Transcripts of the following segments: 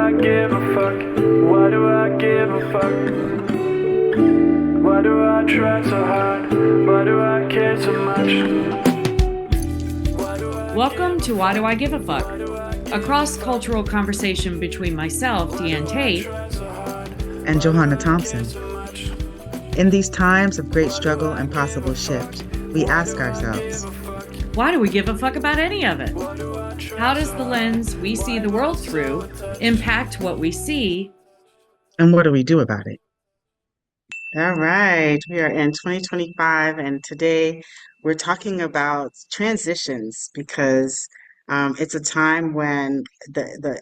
I give a fuck? Why do I give a fuck? Why do I try so hard? Why do I care so much? Welcome to Why Do I Give a Fuck? A cross-cultural conversation between myself, Diane Tate, and Johanna Thompson. In these times of great struggle and possible shift, we ask ourselves, why do we give a fuck about any of it? How does the lens we see the world through impact what we see? And what do we do about it? All right, we are in 2025, and today we're talking about transitions because it's a time when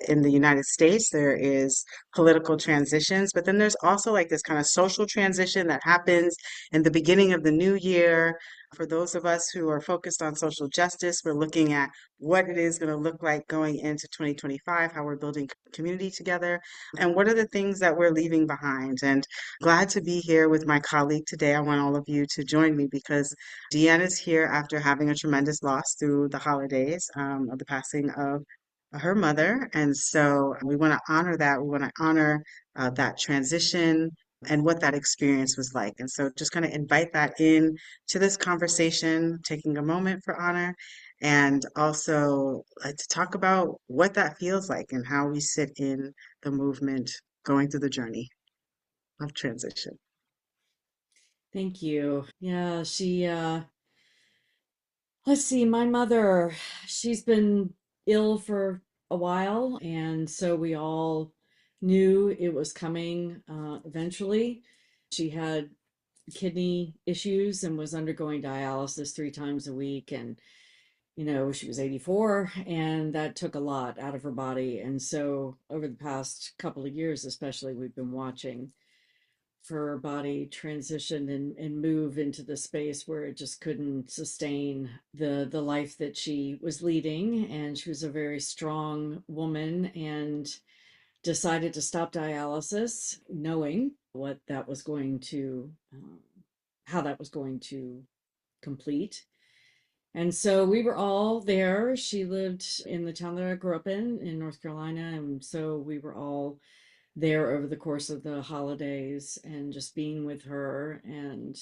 in the United States there is political transitions, but then there's also like this kind of social transition that happens in the beginning of the new year. For those of us who are focused on social justice, we're looking at what it is going to look like going into 2025, how we're building community together, and what are the things that we're leaving behind. And glad to be here with my colleague today. I want all of you to join me because Deanne is here after having a tremendous loss through the holidays of the passing of her mother. And so we want to honor that. We want to honor that transition and what that experience was like. And so just kind of invite that in to this conversation, taking a moment for honor and also to talk about what that feels like and how we sit in the movement going through the journey of transition. Thank you. Yeah, let's see, my mother, she's been ill for a while, and so we all knew it was coming eventually. She had kidney issues and was undergoing dialysis 3 times a week. And, she was 84, and that took a lot out of her body. And so, over the past couple of years, especially, we've been watching for her body transition and move into the space where it just couldn't sustain the life that she was leading. And she was a very strong woman and decided to stop dialysis, knowing what that was going to, how that was going to complete. And so we were all there. She lived in the town that I grew up in North Carolina. And so we were all there over the course of the holidays and just being with her and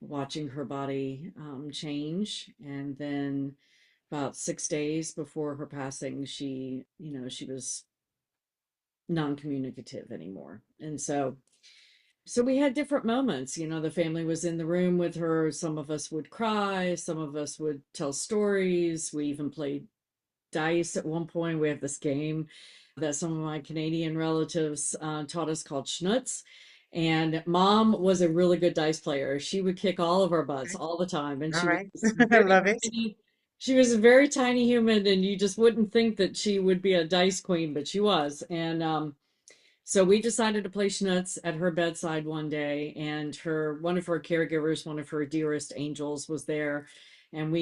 watching her body change. And then about 6 days before her passing, she was non-communicative anymore. And so we had different moments. The family was in the room with her. Some of us would cry, some of us would tell stories. We even played dice at one point. We have this game that some of my Canadian relatives taught us called Schnutz. And mom was a really good dice player. She would kick all of our butts all the time. And All she was right. this I very love it. tiny, she was a very tiny human, and you just wouldn't think that she would be a dice queen, but she was. And so we decided to play Schnutz at her bedside one day, and one of her caregivers, one of her dearest angels, was there, and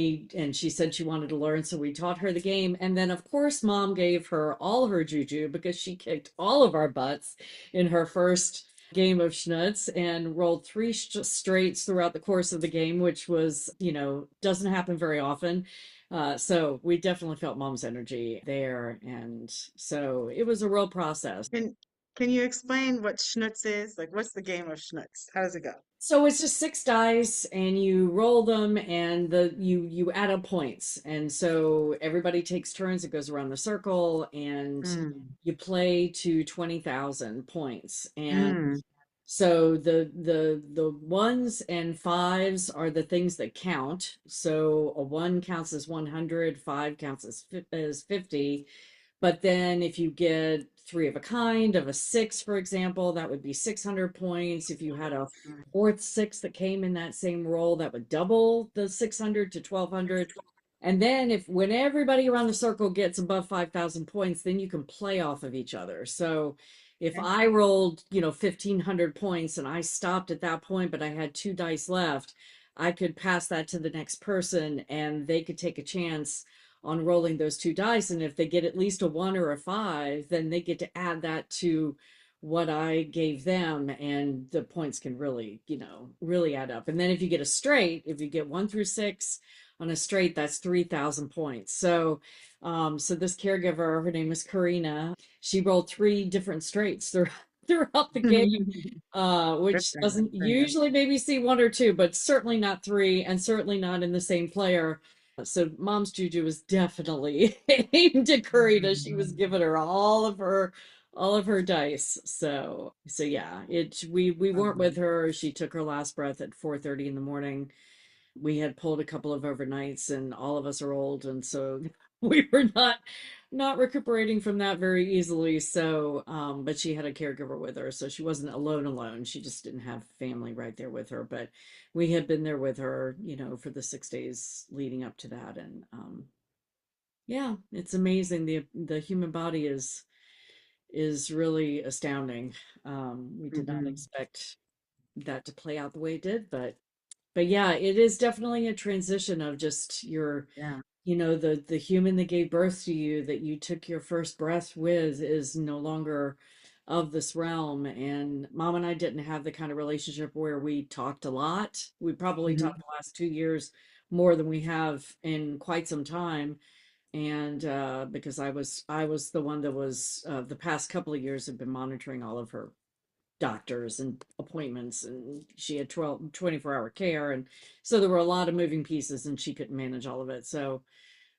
she said she wanted to learn, so we taught her the game. And then of course mom gave her all her juju because she kicked all of our butts in her first game of Schnutz and rolled three straights throughout the course of the game, which was, doesn't happen very often. So we definitely felt mom's energy there. And so it was a real process. Can can you explain what Schnutz is? Like, what's the game of Schnutz? How does it go? So it's just six dice, and you roll them, and you add up points. And so everybody takes turns. It goes around the circle, and Mm, you play to 20,000 points. And mm, so the ones and fives are the things that count. So a one counts as 100, five counts as 50. But then if you get three of a kind of a six, for example, that would be 600 points. If you had a fourth six that came in that same roll, that would double the 600 to 1200. And then when everybody around the circle gets above 5,000 points, then you can play off of each other. So if okay. I rolled, 1,500 points and I stopped at that point, but I had two dice left, I could pass that to the next person and they could take a chance on rolling those two dice. And if they get at least a one or a five, then they get to add that to what I gave them, and the points can really, really add up. And then if you get a straight, if you get one through six, on a straight, that's 3,000 points. So this caregiver, her name is Karina, she rolled three different straights throughout the game, Good which for you. doesn't usually maybe see one or two, but certainly not three, and certainly not in the same player. So mom's juju was definitely aimed at Karina. She was giving her all of her dice. So yeah, we weren't with her. She took her last breath at 4:30 in the morning. We had pulled a couple of overnights, and all of us are old, and so we were not recuperating from that very easily. So but she had a caregiver with her, so she wasn't alone. She just didn't have family right there with her, but we had been there with her, for the 6 days leading up to that. And yeah, it's amazing. The human body is really astounding. We did not Hmm. expect that to play out the way it did, but yeah, it is definitely a transition of just Yeah. the human that gave birth to you, that you took your first breath with, is no longer of this realm. And mom and I didn't have the kind of relationship where we talked a lot. We probably Hmm. talked the last 2 years more than we have in quite some time. And because I was the one that was, the past couple of years, have been monitoring all of her doctors and appointments, and she had 24-hour care, and so there were a lot of moving pieces, and she couldn't manage all of it. So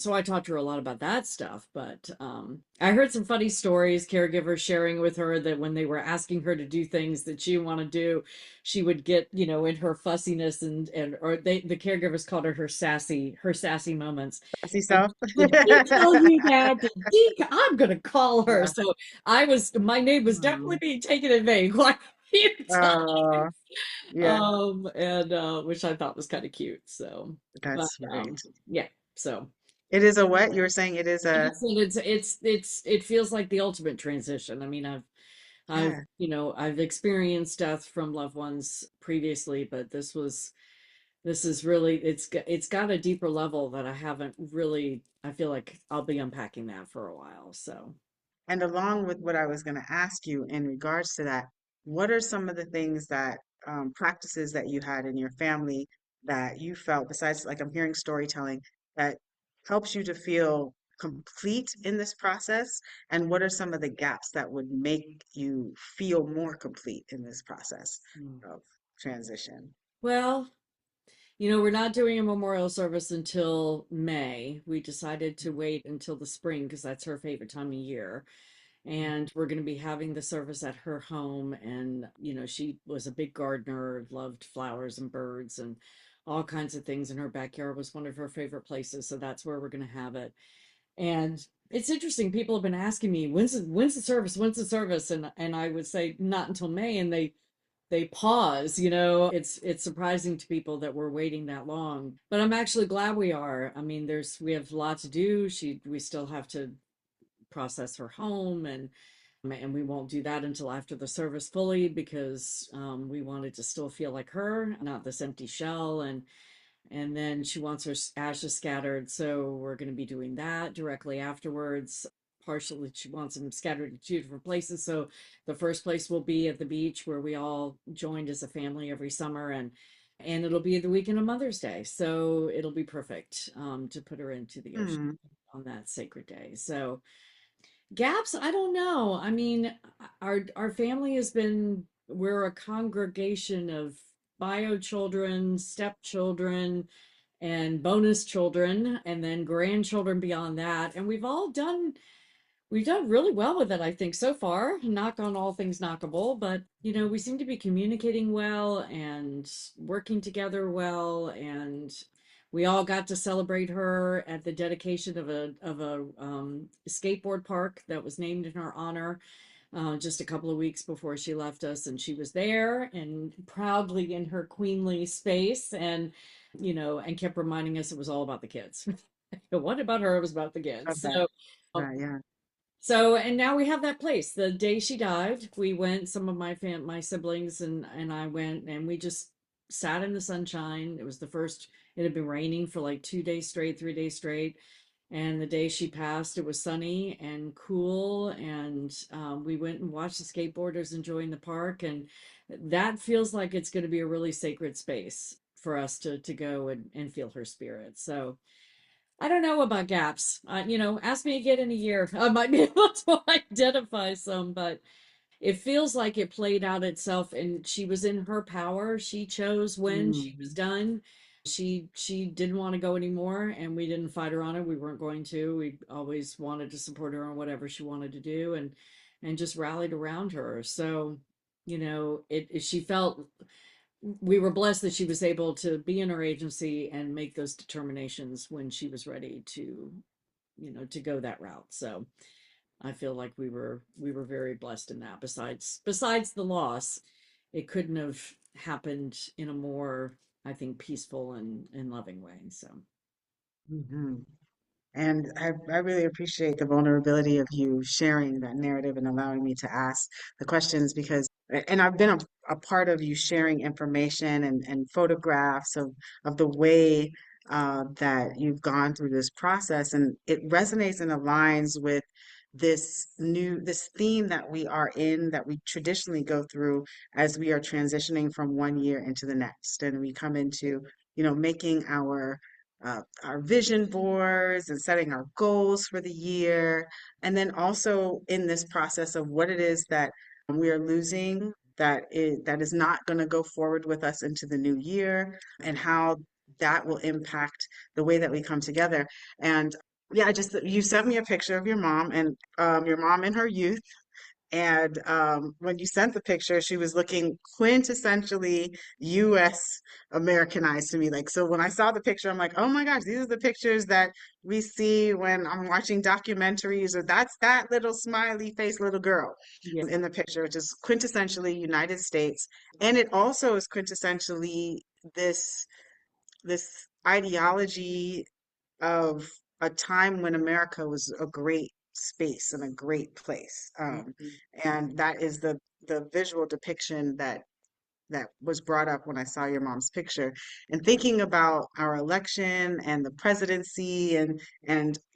I talked to her a lot about that stuff. But I heard some funny stories, caregivers sharing with her that when they were asking her to do things that she didn't want to do, she would get, in her fussiness, and or the caregivers called her sassy moments. See Like, so? did he tell you that? I'm gonna call her. Yeah. So my name was definitely Mm. being taken in vain quite a few times. Oh, yeah, And which I thought was kind of cute. So, but that's right. yeah, so It is a what? You were saying it is I a, just think it feels like the ultimate transition. I mean, I've yeah. I've experienced death from loved ones previously, but this is really, it's got a deeper level that I haven't really. I feel like I'll be unpacking that for a while. So. And along with what I was going to ask you in regards to that, what are some of the things that practices that you had in your family that you felt, besides like I'm hearing storytelling, that helps you to feel complete in this process? And what are some of the gaps that would make you feel more complete in this process Mm. of transition? Well, we're not doing a memorial service until May. We decided to wait until the spring because that's her favorite time of year. And we're going to be having the service at her home. And, she was a big gardener, loved flowers and birds and all kinds of things. And her backyard was one of her favorite places. So that's where we're going to have it. And it's interesting. People have been asking me, when's the service? When's the service? And I would say not until May. And they pause. It's surprising to people that we're waiting that long, but I'm actually glad we are. I mean, we have a lot to do. We still have to process her home, and we won't do that until after the service fully, because we wanted to still feel like her, not this empty shell. And then she wants her ashes scattered, so we're going to be doing that directly afterwards. Partially, she wants them scattered in two different places. So the first place will be at the beach where we all joined as a family every summer, and it'll be the weekend of Mother's Day, so it'll be perfect to put her into the ocean Hmm. on that sacred day. So gaps, I don't know. I mean, our family has been, we're a congregation of bio children, stepchildren, and bonus children, and then grandchildren beyond that. And we've done really well with it, I think, so far. Knock on all things knockable, but we seem to be communicating well and working together well. And we all got to celebrate her at the dedication of a skateboard park that was named in her honor, just a couple of weeks before she left us. And she was there and proudly in her queenly space, and kept reminding us it was all about the kids. What about her? It was about the kids. Love that. So. Yeah. And now we have that place. The day she died, we went, some of my siblings and I went, and we just sat in the sunshine. It was the first, it had been raining for like 2 days straight, 3 days straight. And the day she passed, it was sunny and cool. And we went and watched the skateboarders enjoying the park. And that feels like it's going to be a really sacred space for us to go and feel her spirit. So I don't know about gaps. Ask me again in a year. I might be able to identify some, but it feels like it played out itself and she was in her power. She chose when she was Mm, done. She didn't want to go anymore and we didn't fight her on it. We weren't going to. We always wanted to support her on whatever she wanted to do and just rallied around her. So, she felt we were blessed that she was able to be in her agency and make those determinations when she was ready to go that route. So I feel like we were very blessed in that. Besides the loss, it couldn't have happened in a more, I think, peaceful and loving way. So mhm. And I really appreciate the vulnerability of you sharing that narrative and allowing me to ask the questions because, and I've been a part of you sharing information and photographs of the way that you've gone through this process. And it resonates and aligns with this theme that we are in, that we traditionally go through as we are transitioning from one year into the next. And we come into, making our vision boards and setting our goals for the year. And then also in this process of what it is that we are losing that is not going to go forward with us into the new year and how that will impact the way that we come together. And yeah, you sent me a picture of your mom in her youth and when you sent the picture, she was looking quintessentially US Americanized to me. Like, so when I saw the picture, I'm like, oh my gosh, these are the pictures that we see when I'm watching documentaries, or that's that little smiley face little girl yeah. in the picture, which is quintessentially United States. And it also is quintessentially this this ideology of a time when America was a great space and a great place. Mhm. And that is the visual depiction that was brought up when I saw your mom's picture. And thinking about our election and the presidency and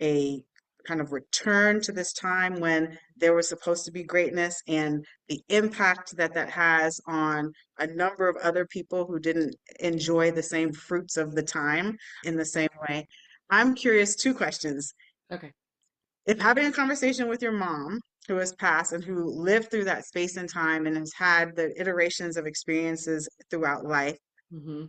a kind of return to this time when there was supposed to be greatness and the impact that that has on a number of other people who didn't enjoy the same fruits of the time in the same way. I'm curious, two questions. Okay. If having a conversation with your mom, who has passed and who lived through that space and time and has had the iterations of experiences throughout life, Hmm.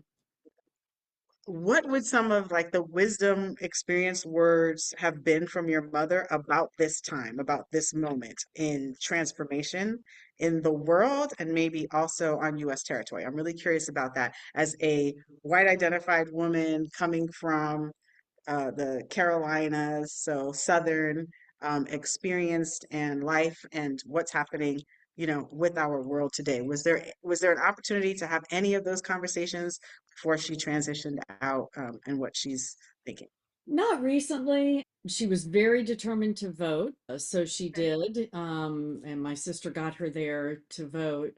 what would some of like the wisdom experience words have been from your mother about this time, about this moment in transformation in the world and maybe also on US territory? I'm really curious about that as a white identified woman coming from the Carolinas, so Southern experienced and life and what's happening, with our world today. Was there an opportunity to have any of those conversations before she transitioned out and what she's thinking? Not recently. She was very determined to vote, so she Okay. did. And my sister got her there to vote.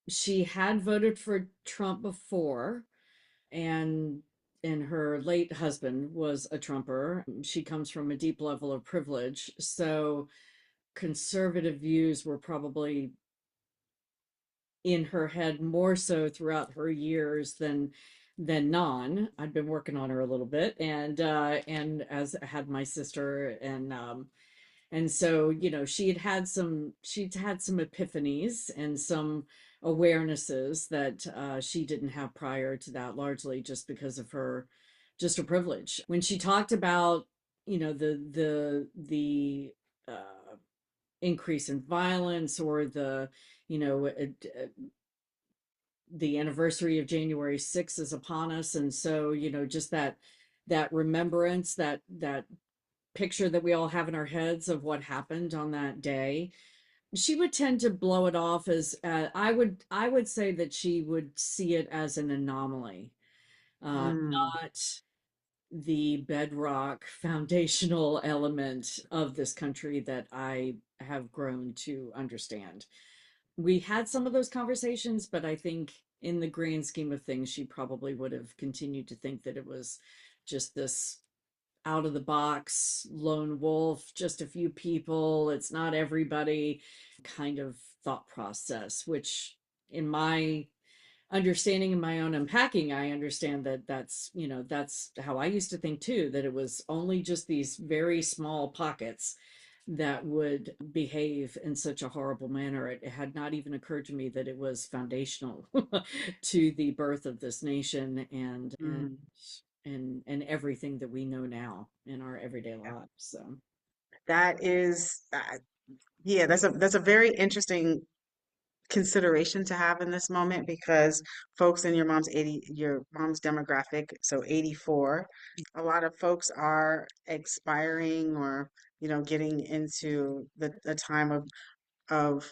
She had voted for Trump before, and her late husband was a Trumper. She comes from a deep level of privilege, so conservative views were probably in her head more so throughout her years than non. I'd been working on her a little bit, and as had my sister, and so she'd had some epiphanies and some awarenesses that she didn't have prior to that, largely just because of her privilege. When she talked about the increase in violence or the anniversary of January 6th is upon us, and so just that remembrance, that picture that we all have in our heads of what happened on that day, she would tend to blow it off as I would say that she would see it as an anomaly, Mm, not the bedrock foundational element of this country that I have grown to understand. We had some of those conversations, but I think in the grand scheme of things, she probably would have continued to think that it was just this out of the box lone wolf, just a few people, it's not everybody kind of thought process, which in my understanding in my own unpacking, I understand that that's how I used to think too, that it was only just these very small pockets that would behave in such a horrible manner. It had not even occurred to me that it was foundational to the birth of this nation Mm, and everything that we know now in our everyday yeah. lives. So That is, yeah, that's a very interesting consideration to have in this moment because folks in your mom's demographic, so 84, a lot of folks are expiring or, getting into the time of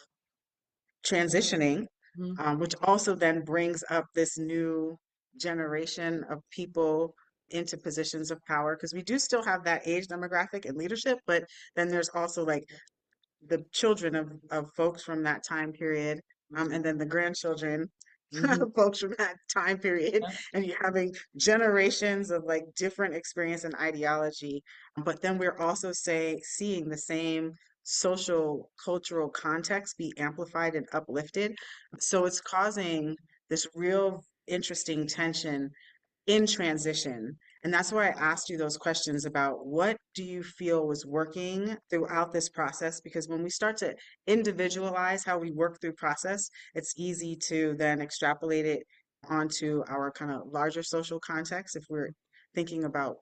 transitioning, mhm, which also then brings up this new generation of people into positions of power because we do still have that age demographic and leadership, but then there's also like the children of folks from that time period, and then the grandchildren mhm. of folks from that time period, and you're having generations of like different experience and ideology. But then we're also seeing the same social cultural context be amplified and uplifted. So it's causing this real interesting tension in transition. And that's why I asked you those questions about what do you feel was working throughout this process? Because when we start to individualize how we work through process, it's easy to then extrapolate it onto our kind of larger social context if we're thinking about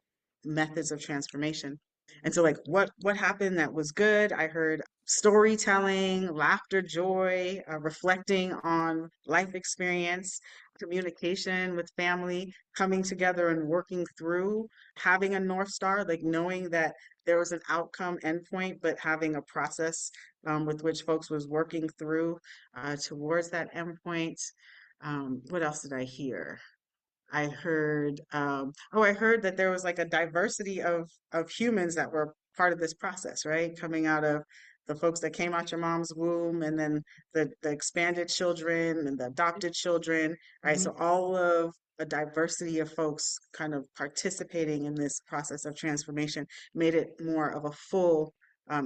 methods of transformation. And so like what happened that was good? I heard storytelling, laughter, joy, reflecting on life experience, communication with family, coming together and working through, having a North Star, like knowing that there was an outcome endpoint, but having a process with which folks was working through towards that endpoint. What else did I hear? I heard that there was like a diversity of humans that were part of this process, right? Coming out of the folks that came out your mom's womb, and then the expanded children and the adopted children, right? Mhm. So all of a diversity of folks kind of participating in this process of transformation made it more of a full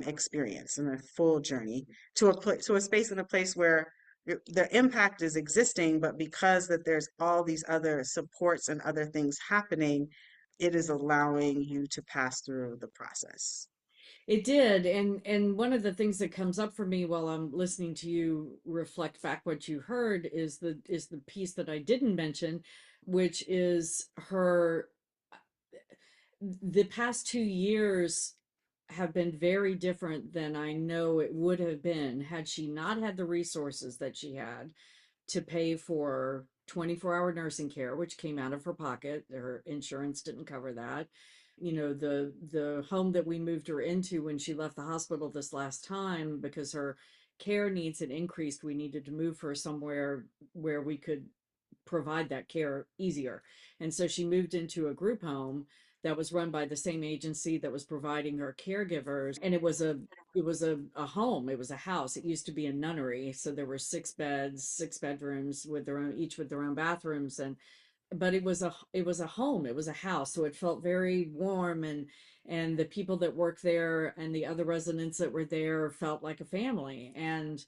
experience and a full journey to a space and a place where the impact is existing, but because that there's all these other supports and other things happening, it is allowing you to pass through the process. It did, and one of the things that comes up for me while I'm listening to you reflect back what you heard is the piece that I didn't mention, which is her the past 2 years have been very different than I know it would have been had she not had the resources that she had to pay for 24-hour nursing care, which came out of her pocket. Her insurance didn't cover that. The home that we moved her into when she left the hospital this last time, because her care needs had increased, we needed to move her somewhere where we could provide that care easier. And so she moved into a group home that was run by the same agency that was providing her caregivers. And it was a home, it was a house. It used to be a nunnery. So there were 6 beds, 6 bedrooms with their own, each with their own bathrooms. And but it was a home, it was a house. So it felt very warm, and the people that worked there and the other residents that were there felt like a family. And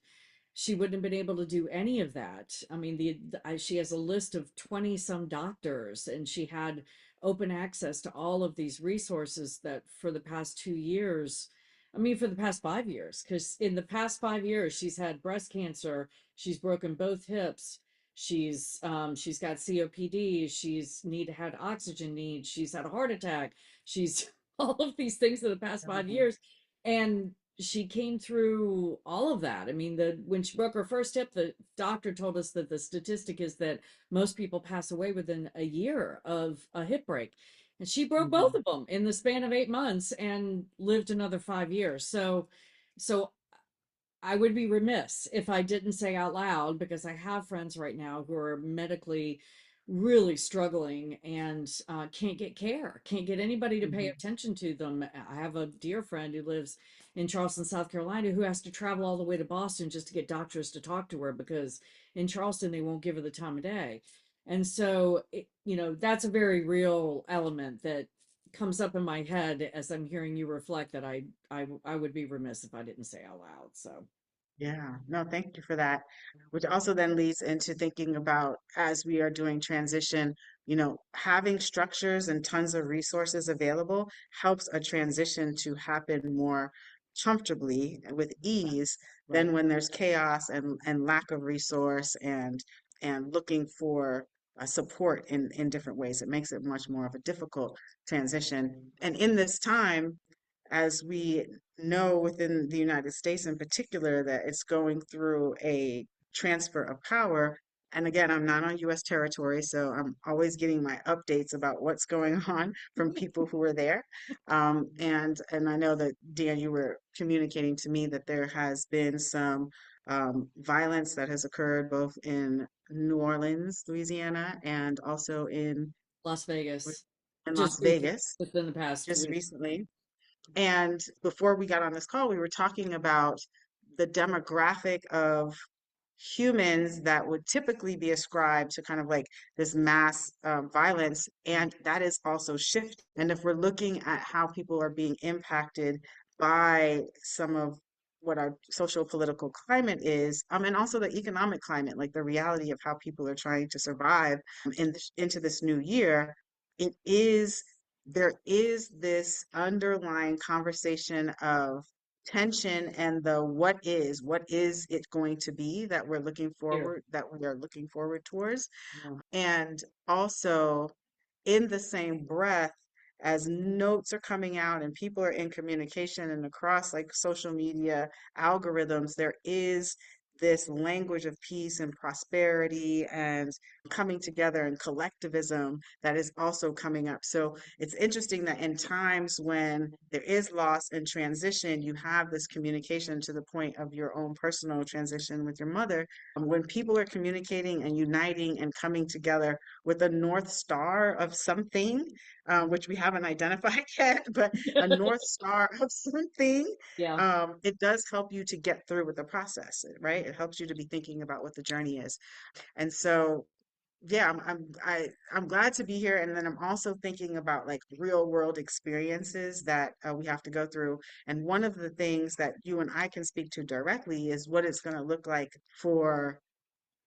she wouldn't have been able to do any of that. I mean, she has a list of 20 some doctors, and she had open access to all of these resources that for the past 2 years, I mean, for the past 5 years, because in the past 5 years, she's had breast cancer, she's broken both hips, she's got COPD, had oxygen needs, she's had a heart attack, she's all of these things in the past five Mhm. years. And she came through all of that. I mean, when she broke her first hip, the doctor told us that the statistic is that most people pass away within a year of a hip break. And she broke both Mhm. of them in the span of 8 months and lived another 5 years. So I would be remiss if I didn't say out loud, because I have friends right now who are medically really struggling and can't get care, can't get anybody to pay Mhm. attention to them. I have a dear friend who lives in Charleston, South Carolina, who has to travel all the way to Boston just to get doctors to talk to her because in Charleston they won't give her the time of day. And so, that's a very real element that comes up in my head as I'm hearing you reflect, that I would be remiss if I didn't say out loud. So. Yeah, no, thank you for that. Which also then leads into thinking about as we are doing transition, having structures and tons of resources available helps a transition to happen more comfortably and with ease than Right. when there's chaos and lack of resource and looking for support in different ways. It makes it much more of a difficult transition. And in this time, as we know within the United States in particular that it's going through a transfer of power. And again, I'm not on US territory, so I'm always getting my updates about what's going on from people who are there. And I know that, Dan, you were communicating to me that there has been some violence that has occurred both in New Orleans, Louisiana, and also Las Vegas, in just Las Vegas within the past just week. recently. And before we got on this call, we were talking about the demographic of humans that would typically be ascribed to kind of like this mass violence, and that is also shifting. And if we're looking at how people are being impacted by some of what our social political climate is, and also the economic climate, like the reality of how people are trying to survive into this new year, it is there is this underlying conversation of tension and the what is it going to be Here. that we are looking forward towards, Yeah. and also in the same breath as notes are coming out and people are in communication and across like social media algorithms, there is this language of peace and prosperity and coming together and collectivism that is also coming up. So it's interesting that in times when there is loss and transition, you have this communication to the point of your own personal transition with your mother. When people are communicating and uniting and coming together with a North Star of something, which we haven't identified yet, but a North Star of something, Yeah. it does help you to get through with the process, right? It helps you to be thinking about what the journey is. And so, yeah, I'm glad to be here. And then I'm also thinking about like real world experiences that we have to go through. And one of the things that you and I can speak to directly is what it's going to look like for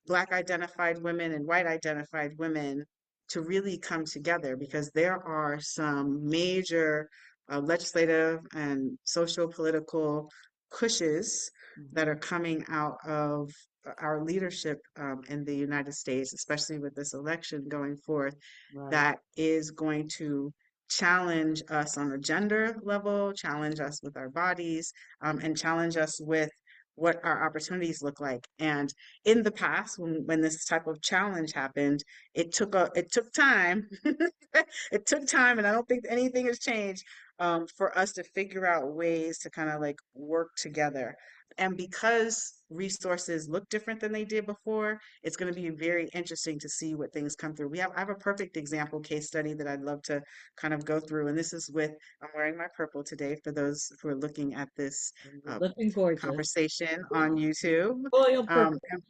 Black identified women and white identified women to really come together, because there are some major legislative and social political pushes that Hmm. are coming out of our leadership in the United States, especially with this election going forth, Right. that is going to challenge us on a gender level, challenge us with our bodies, and challenge us with what our opportunities look like. And in the past, when this type of challenge happened, it took time. It took time, and I don't think anything has changed for us to figure out ways to kind of like work together. And because resources look different than they did before, it's going to be very interesting to see what things come through. I have a perfect example case study that I'd love to kind of go through, and this is with I'm wearing my purple today for those who are looking at this You're uh, looking gorgeous. conversation on YouTube. Royal Um, purple.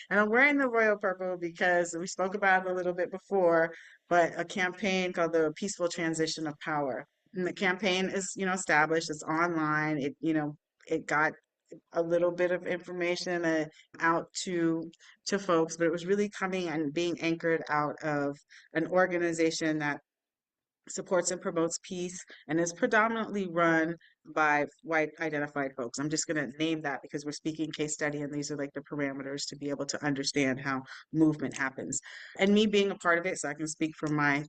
and I'm wearing the royal purple because we spoke about it a little bit before, but a campaign called the Peaceful Transition of Power. And the campaign is, established, it's online. It got a little bit of information out to folks, but it was really coming and being anchored out of an organization that supports and promotes peace and is predominantly run by white identified folks. I'm just going to name that because we're speaking case study and these are like the parameters to be able to understand how movement happens. And me being a part of it, so I can speak from my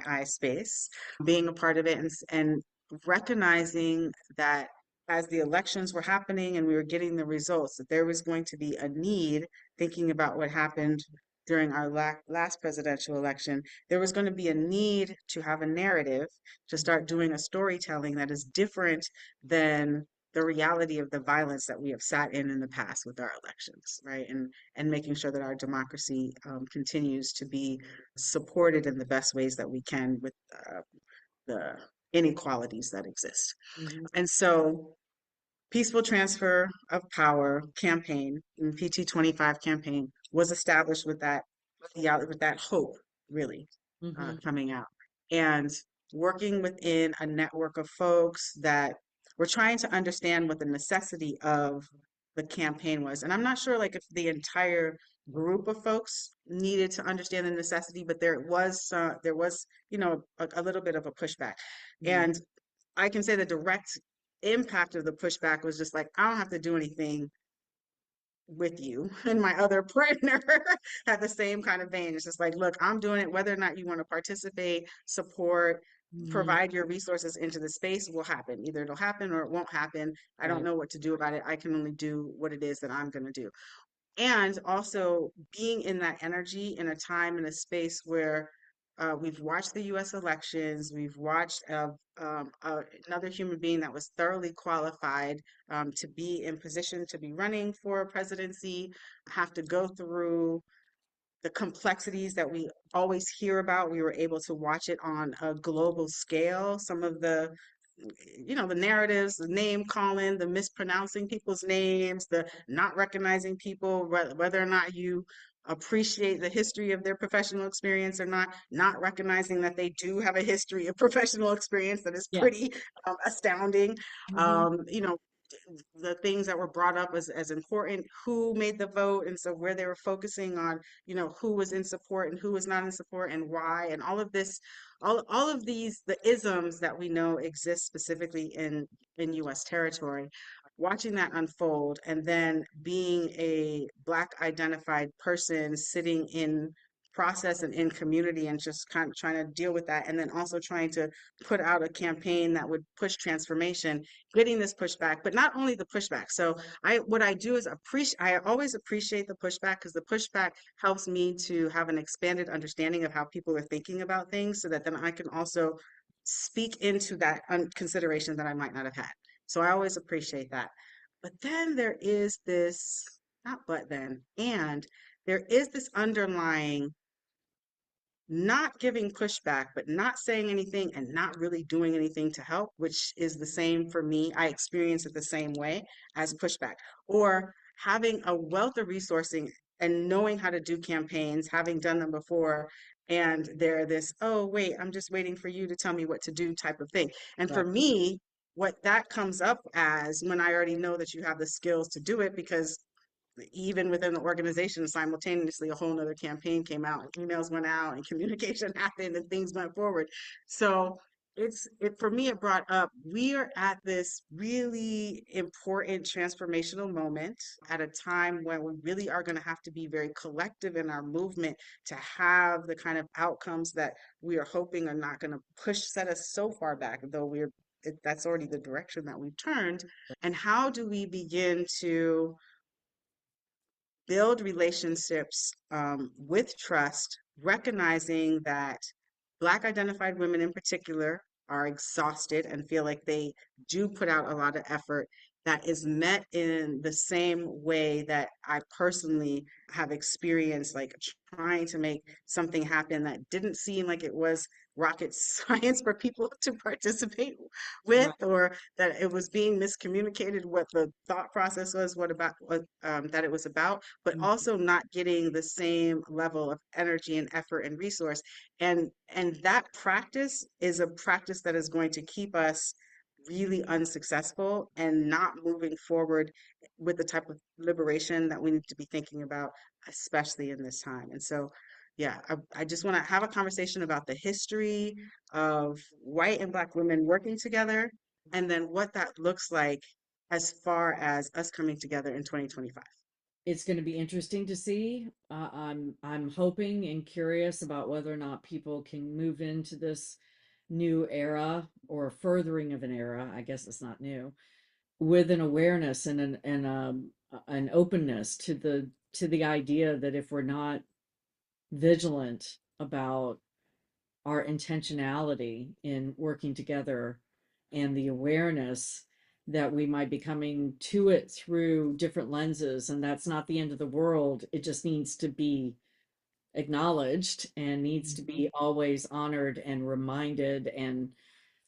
eye space, being a part of it and recognizing that as the elections were happening and we were getting the results, that there was going to be a need, thinking about what happened during our last presidential election, there was going to be a need to have a narrative, to start doing a storytelling that is different than the reality of the violence that we have sat in the past with our elections, right? And making sure that our democracy continues to be supported in the best ways that we can with the inequalities that exist. Hmm. And so Peaceful Transfer of Power campaign, PT25 campaign, was established with with that hope, really, Hmm. coming out. And working within a network of folks that we're trying to understand what the necessity of the campaign was. And I'm not sure like if the entire group of folks needed to understand the necessity, but there was, you know, a little bit of a pushback. Mm. And I can say the direct impact of the pushback was just like, I don't have to do anything with you. And my other partner had the same kind of vein. It's just like, look, I'm doing it, whether or not you want to participate, support, Mhm. provide your resources into the space will happen. Either it'll happen or it won't happen. I don't Right. know what to do about it. I can only do what it is that I'm going to do. And also being in that energy in a time and a space where we've watched the US elections, we've watched another human being that was thoroughly qualified to be in position to be running for presidency, have to go through the complexities that we always hear about. We were able to watch it on a global scale. Some of the, you know, the narratives, the name calling, the mispronouncing people's names, the not recognizing people, whether or not you appreciate the history of their professional experience or not, not recognizing that they do have a history of professional experience that is Yeah. pretty astounding. Hmm. You know, the things that were brought up as important, who made the vote, and so where they were focusing on, you know, who was in support and who was not in support and why, and all of this, all of these, the isms that we know exist specifically in US territory, watching that unfold, and then being a Black identified person sitting in process and in community and just kind of trying to deal with that, and then also trying to put out a campaign that would push transformation, getting this pushback, but not only the pushback. So what I do is I always appreciate the pushback because the pushback helps me to have an expanded understanding of how people are thinking about things so that then I can also speak into that consideration that I might not have had. So I always appreciate that. But then there is this, not but then, and there is this underlying not giving pushback, but not saying anything and not really doing anything to help, which is the same for me. I experience it the same way as pushback, or having a wealth of resourcing and knowing how to do campaigns, having done them before. And they're this, oh, wait, I'm just waiting for you to tell me what to do type of thing. And for Right. me, what that comes up as when I already know that you have the skills to do it, because even within the organization, simultaneously a whole nother campaign came out, and emails went out, and communication happened, and things went forward. So it for me, it brought up we are at this really important transformational moment at a time when we really are going to have to be very collective in our movement to have the kind of outcomes that we are hoping are not going to set us so far back, though that's already the direction that we've turned. And how do we begin to build relationships with trust, recognizing that Black identified women in particular are exhausted and feel like they do put out a lot of effort that is met in the same way that I personally have experienced, like trying to make something happen that didn't seem like it was rocket science for people to participate with, Right. or that it was being miscommunicated what the thought process was, what that it was about, but Mhm. also not getting the same level of energy and effort and resource. And that practice is a practice that is going to keep us really unsuccessful and not moving forward with the type of liberation that we need to be thinking about, especially in this time. And so, yeah, I just want to have a conversation about the history of white and Black women working together, and then what that looks like as far as us coming together in 2025. It's going to be interesting to see. I'm hoping and curious about whether or not people can move into this new era or furthering of an era. I guess it's not new, with an awareness and an openness to the idea that if we're not vigilant about our intentionality in working together and the awareness that we might be coming to it through different lenses, and that's not the end of the world. It just needs to be acknowledged and needs to Mhm. be always honored and reminded, and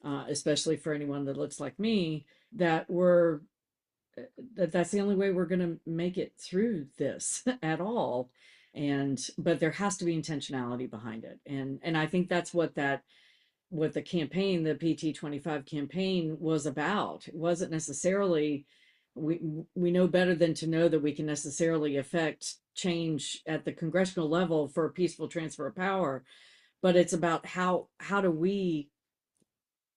especially for anyone that looks like me, that that's the only way we're going to make it through this at all. And but there has to be intentionality behind it, and I think that's what what the campaign, the PT25 campaign, was about. It wasn't necessarily, we know better than to know that we can necessarily affect change at the congressional level for a peaceful transfer of power, but it's about how do we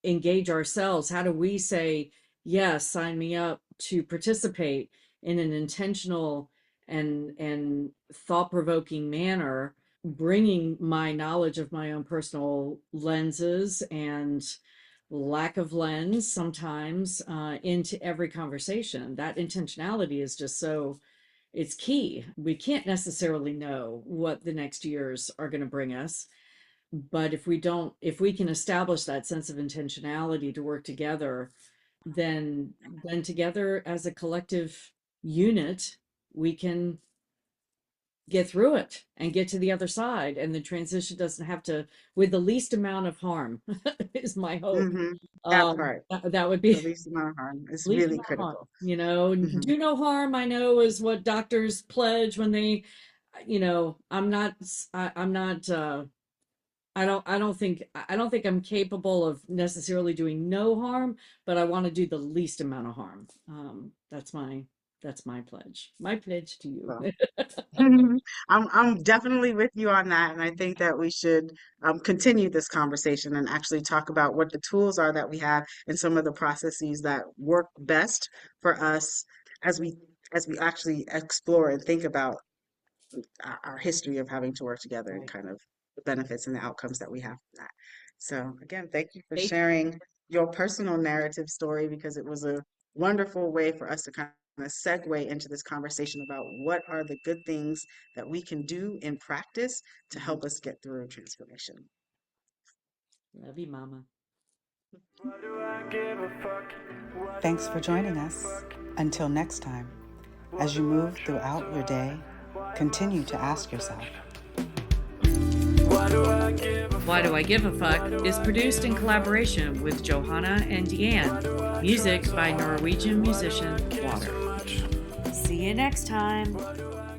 engage ourselves? How do we say, yes, sign me up to participate in an intentional and thought-provoking manner, bringing my knowledge of my own personal lenses and lack of lens sometimes into every conversation. That intentionality is just so, it's key. We can't necessarily know what the next years are going to bring us, but if we can establish that sense of intentionality to work together, then together as a collective unit, we can get through it and get to the other side, and the transition doesn't have to, with the least amount of harm, is my hope. Hmm. That part, That would the be least amount of harm, is least really amount of harm. critical. Hmm. Do no harm, I know, is what doctors pledge when they, I'm not, I'm not, I don't think I'm capable of necessarily doing no harm, but I want to do the least amount of harm. That's my pledge. My pledge to you. So I'm definitely with you on that, and I think that we should continue this conversation and actually talk about what the tools are that we have and some of the processes that work best for us as we actually explore and think about our history of having to work together and Right. kind of the benefits and the outcomes that we have from that. So again, thank you for Thank sharing your personal narrative story because it was a wonderful way for us to kind of segue into this conversation about what are the good things that we can do in practice to you. help us get through transformation. Love you, Mama. Why do I give a fuck? Why do Thanks I for give joining a us. fuck? Until next time, Why as you do I move try throughout so your day, hard? continue to ask yourself, Why do I give a Why fuck? Do I Give a Fuck is produced in collaboration with Johanna and Diane. Music by Norwegian musician Water. See you next time. Why do I